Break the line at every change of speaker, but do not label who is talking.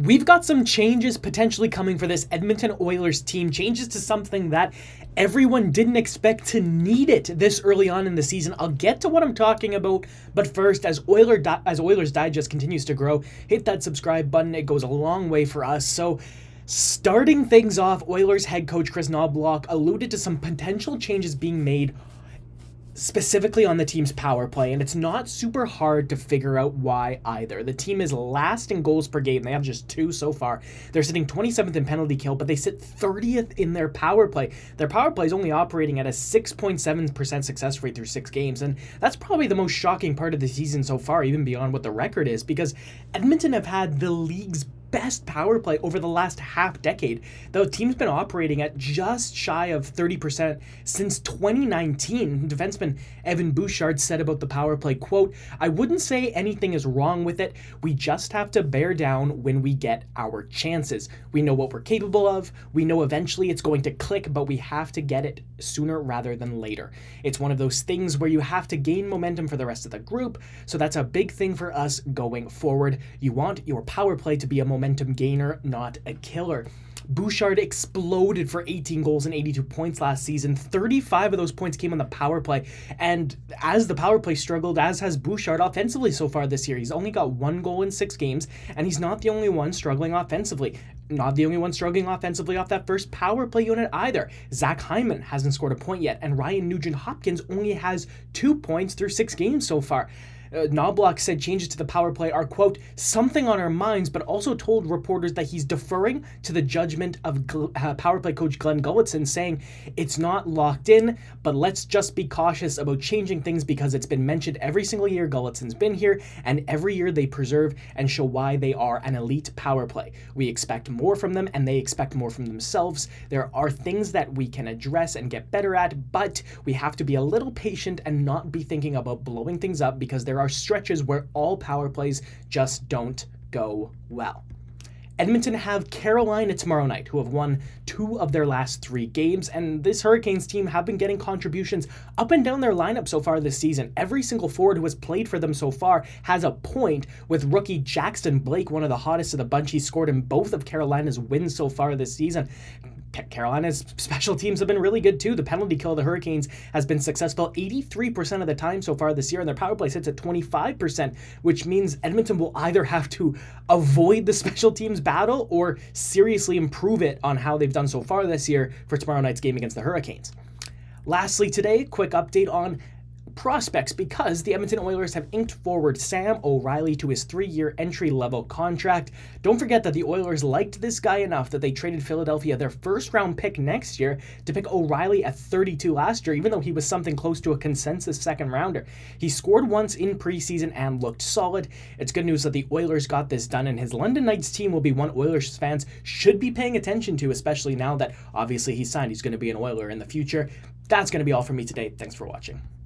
We've got some changes potentially coming for this Edmonton Oilers team, changes to something that everyone didn't expect to need it this early on in the season. I'll get to what I'm talking about, but first, as Oilers Digest continues to grow, hit that subscribe button. It goes a long way for us. So, starting things off, Oilers head coach Kris Knoblauch alluded to some potential changes being made specifically on the team's power play, and it's not super hard to figure out why either. The team is last in goals per game. They have just 2 so far. They're sitting 27th in penalty kill, but they sit 30th in their power play. Their power play is only operating at a 6.7% success rate through 6 games, and that's probably the most shocking part of the season so far, even beyond what the record is, because Edmonton have had the league's best power play over the last half decade. The team's been operating at just shy of 30% since 2019. Defenseman Evan Bouchard said about the power play, quote, "I wouldn't say anything is wrong with it. We just have to bear down when we get our chances. We know what we're capable of. We know eventually it's going to click, but we have to get it sooner rather than later. It's one of those things where you have to gain momentum for the rest of the group, so that's a big thing for us going forward. You want your power play to be a momentum gainer, not a killer." Bouchard exploded for 18 goals and 82 points last season. 35 of those points came on the power play. And as the power play struggled, as has Bouchard offensively so far this year, he's only got 1 goal in 6 games, and he's not the only one struggling offensively. Not the only one struggling offensively off that first power play unit either. Zach Hyman hasn't scored a point yet, and Ryan Nugent-Hopkins only has 2 points through 6 games so far. Knoblauch said changes to the power play are, quote, "something on our minds," but also told reporters that he's deferring to the judgment of power play coach Glenn Gulutzan, saying it's not locked in, but let's just be cautious about changing things because it's been mentioned every single year Gulutzan's been here, and every year they preserve and show why they are an elite power play. We expect more from them, and they expect more from themselves. There are things that we can address and get better at, but we have to be a little patient and not be thinking about blowing things up because there are stretches where all power plays just don't go well. Edmonton have Carolina tomorrow night, who have won 2 of their last 3 games, and this Hurricanes team have been getting contributions up and down their lineup so far this season. Every single forward who has played for them so far has a point, with rookie Jackson Blake one of the hottest of the bunch. He scored in both of Carolina's wins so far this season. Carolina's special teams have been really good too. The penalty kill of the Hurricanes has been successful 83% of the time so far this year, and their power play sits at 25%, which means Edmonton will either have to avoid the special teams battle or seriously improve it on how they've done so far this year for tomorrow night's game against the Hurricanes. Lastly today, quick update on prospects, because the Edmonton Oilers have inked forward Sam O'Reilly to his 3-year entry-level contract. Don't forget that the Oilers liked this guy enough that they traded Philadelphia their first-round pick next year to pick O'Reilly at 32 last year, even though he was something close to a consensus second-rounder. He scored once in preseason and looked solid. It's good news that the Oilers got this done, and his London Knights team will be one Oilers fans should be paying attention to, especially now that obviously he's signed. He's going to be an Oiler in the future. That's going to be all from me today. Thanks for watching.